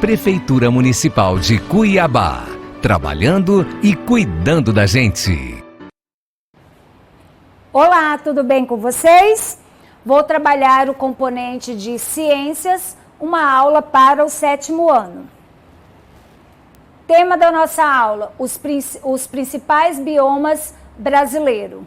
Prefeitura Municipal de Cuiabá, trabalhando e cuidando da gente. Olá, tudo bem com vocês? Vou trabalhar o componente de ciências, uma aula para o 7º ano. Tema da nossa aula, os principais biomas brasileiros.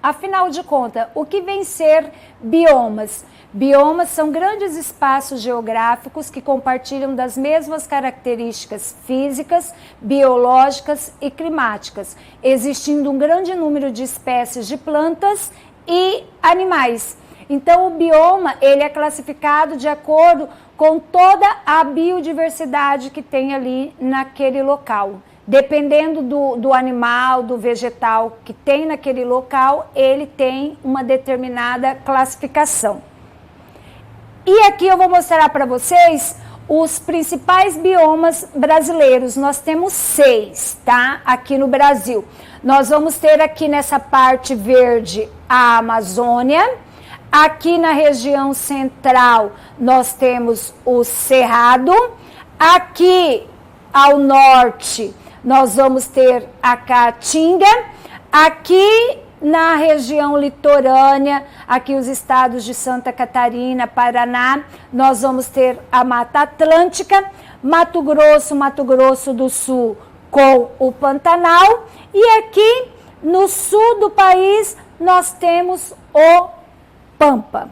Afinal de contas, o que vem ser biomas? Biomas são grandes espaços geográficos que compartilham das mesmas características físicas, biológicas e climáticas, existindo um grande número de espécies de plantas e animais. Então, o bioma ele é classificado de acordo com toda a biodiversidade que tem ali naquele local. Dependendo do animal, do vegetal que tem naquele local, ele tem uma determinada classificação. E aqui eu vou mostrar para vocês os principais biomas brasileiros. Nós temos 6, tá? Aqui no Brasil. Nós vamos ter aqui nessa parte verde a Amazônia. Aqui na região central nós temos o Cerrado. Aqui ao norte nós vamos ter a Caatinga. Aqui na região litorânea, aqui os estados de Santa Catarina, Paraná, nós vamos ter a Mata Atlântica, Mato Grosso do Sul com o Pantanal. E aqui no sul do país nós temos o Pampa.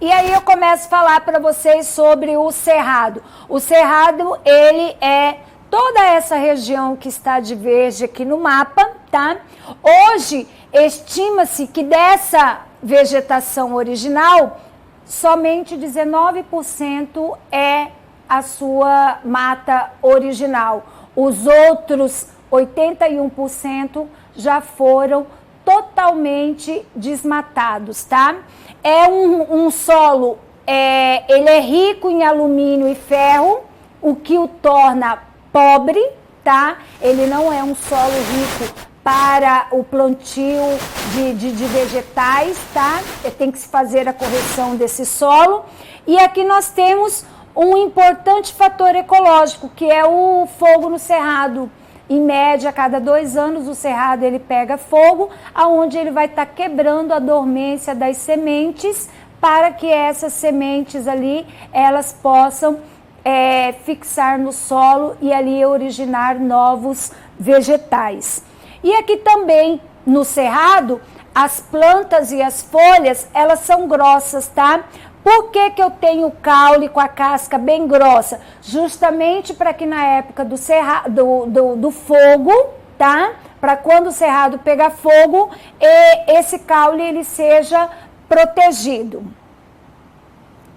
E aí eu começo a falar para vocês sobre o Cerrado. O Cerrado, ele é toda essa região que está de verde aqui no mapa, tá? Hoje, estima-se que dessa vegetação original, somente 19% é a sua mata original. Os outros 81% já foram totalmente desmatados, tá? É um solo, ele é rico em alumínio e ferro, o que o torna pobre, tá? Ele não é um solo rico para o plantio de vegetais, tá? Tem que se fazer a correção desse solo. E aqui nós temos um importante fator ecológico, que é o fogo no cerrado. Em média, a cada 2 anos, o cerrado ele pega fogo, aonde ele vai estar quebrando a dormência das sementes, para que essas sementes ali, elas possam fixar no solo e ali originar novos vegetais. E aqui também no cerrado, as plantas e as folhas, elas são grossas, tá? Por que que eu tenho o caule com a casca bem grossa? Justamente para que na época do fogo, tá? Para quando o cerrado pegar fogo, esse caule ele seja protegido.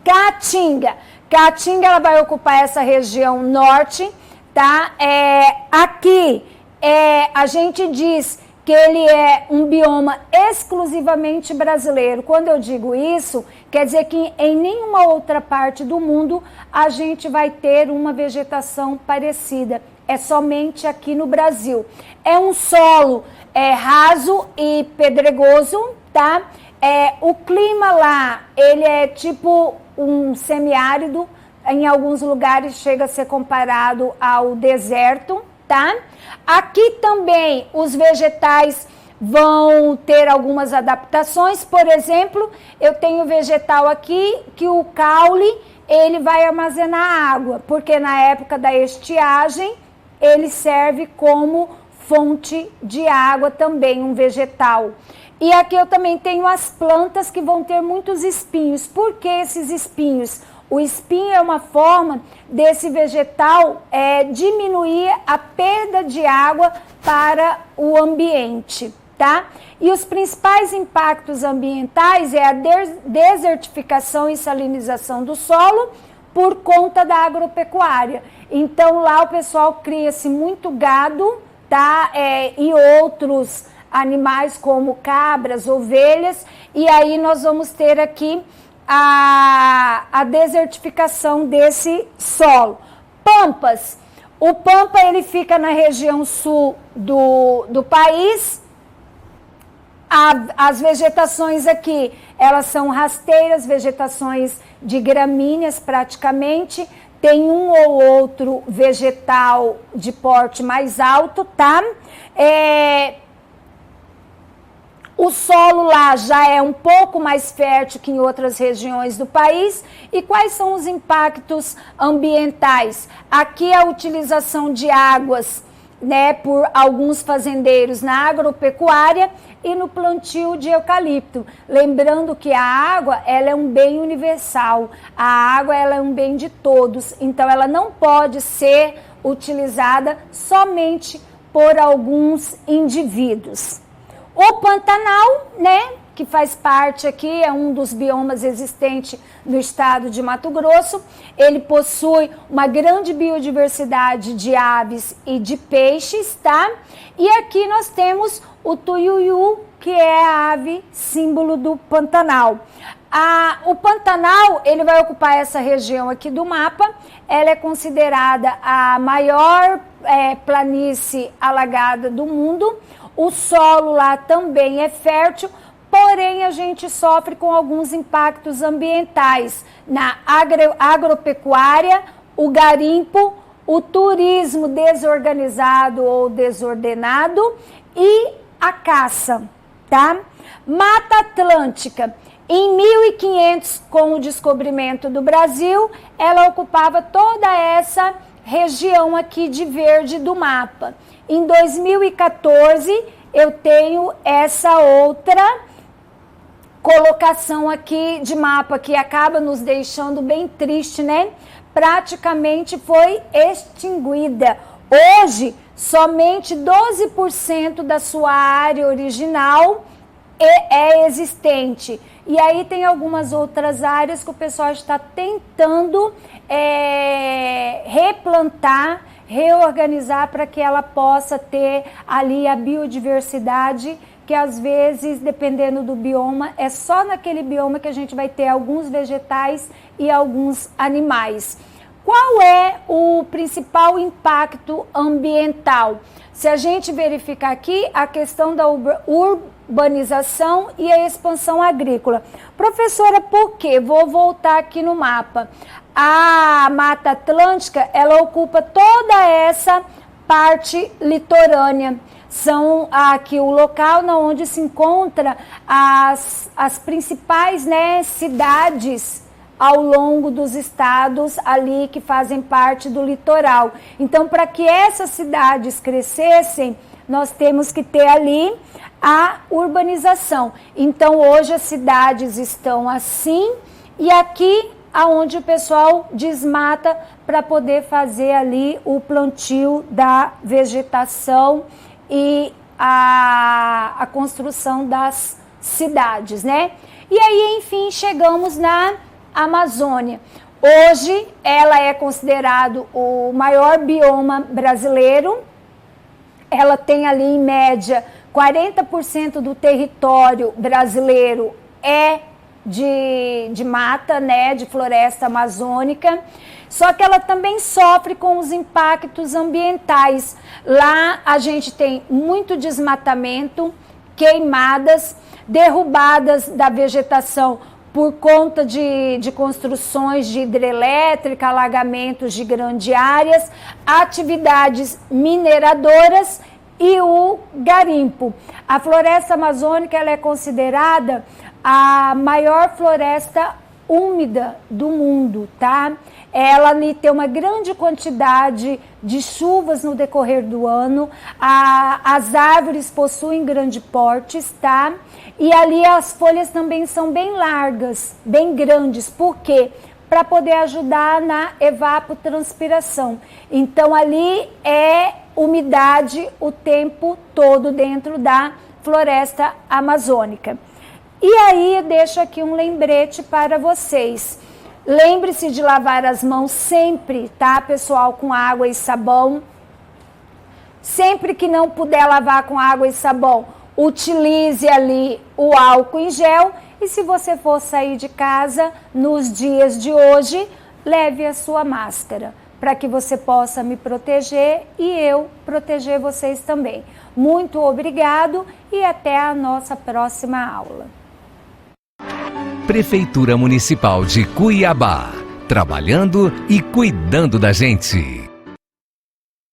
Caatinga. Caatinga, ela vai ocupar essa região norte, tá? Aqui, a gente diz que ele é um bioma exclusivamente brasileiro. Quando eu digo isso, quer dizer que em nenhuma outra parte do mundo a gente vai ter uma vegetação parecida. É somente aqui no Brasil. É um solo raso e pedregoso, tá? O clima lá, ele é tipo um semiárido, em alguns lugares chega a ser comparado ao deserto, tá? Aqui também os vegetais vão ter algumas adaptações. Por exemplo, eu tenho vegetal aqui que o caule, ele vai armazenar água, porque na época da estiagem, ele serve como fonte de água também, um vegetal. E aqui eu também tenho as plantas que vão ter muitos espinhos. Por que esses espinhos? O espinho é uma forma desse vegetal diminuir a perda de água para o ambiente, tá? E os principais impactos ambientais é a desertificação e salinização do solo por conta da agropecuária. Então lá o pessoal cria-se muito gado, tá? E outros animais como cabras, ovelhas, e aí nós vamos ter aqui a desertificação desse solo. Pampas. O Pampa ele fica na região sul do país. As vegetações aqui, elas são rasteiras, vegetações de gramíneas praticamente. Tem um ou outro vegetal de porte mais alto, tá? O solo lá já é um pouco mais fértil que em outras regiões do país. E quais são os impactos ambientais? Aqui a utilização de águas, né, por alguns fazendeiros na agropecuária e no plantio de eucalipto. Lembrando que a água, ela é um bem universal. A água, ela é um bem de todos. Então, ela não pode ser utilizada somente por alguns indivíduos. O Pantanal, né, que faz parte aqui, é um dos biomas existentes no estado de Mato Grosso. Ele possui uma grande biodiversidade de aves e de peixes, tá? E aqui nós temos o tuiuiu, que é a ave símbolo do Pantanal. O Pantanal, ele vai ocupar essa região aqui do mapa. Ela é considerada a maior planície alagada do mundo. O solo lá também é fértil, porém a gente sofre com alguns impactos ambientais na agropecuária, o garimpo, o turismo desorganizado ou desordenado e a caça, tá? Mata Atlântica. Em 1500, com o descobrimento do Brasil, ela ocupava toda essa região aqui de verde do mapa. Em 2014, eu tenho essa outra colocação aqui de mapa que acaba nos deixando bem triste, né? Praticamente foi extinguida. Hoje, somente 12% da sua área original é existente. E aí tem algumas outras áreas que o pessoal está tentando replantar, reorganizar para que ela possa ter ali a biodiversidade, que às vezes, dependendo do bioma, é só naquele bioma que a gente vai ter alguns vegetais e alguns animais. Qual é o principal impacto ambiental? Se a gente verificar aqui a questão da urbanização e a expansão agrícola. Professora, por quê? Vou voltar aqui no mapa. A Mata Atlântica, ela ocupa toda essa parte litorânea. São aqui o local onde se encontra as principais, né, cidades ao longo dos estados ali que fazem parte do litoral. Então, para que essas cidades crescessem, nós temos que ter ali a urbanização. Então, hoje as cidades estão assim e aqui aonde o pessoal desmata para poder fazer ali o plantio da vegetação e a construção das cidades, né? E aí, enfim, chegamos na Amazônia. Hoje, ela é considerado o maior bioma brasileiro. Ela tem ali, em média, 40% do território brasileiro é de mata, né, de floresta amazônica. Só que ela também sofre com os impactos ambientais. Lá a gente tem muito desmatamento, queimadas, derrubadas da vegetação por conta de construções de hidrelétrica, alagamentos de grandes áreas, atividades mineradoras e o garimpo. A floresta amazônica, ela é considerada a maior floresta úmida do mundo, tá? Ela ali tem uma grande quantidade de chuvas no decorrer do ano, as árvores possuem grande portes, tá? E ali as folhas também são bem largas, bem grandes, por quê? Para poder ajudar na evapotranspiração. Então ali é umidade o tempo todo dentro da floresta amazônica. E aí eu deixo aqui um lembrete para vocês. Lembre-se de lavar as mãos sempre, tá, pessoal, com água e sabão. Sempre que não puder lavar com água e sabão, utilize ali o álcool em gel. E se você for sair de casa nos dias de hoje, leve a sua máscara. para que você possa me proteger e eu proteger vocês também. Muito obrigado e até a nossa próxima aula. Prefeitura Municipal de Cuiabá, trabalhando e cuidando da gente.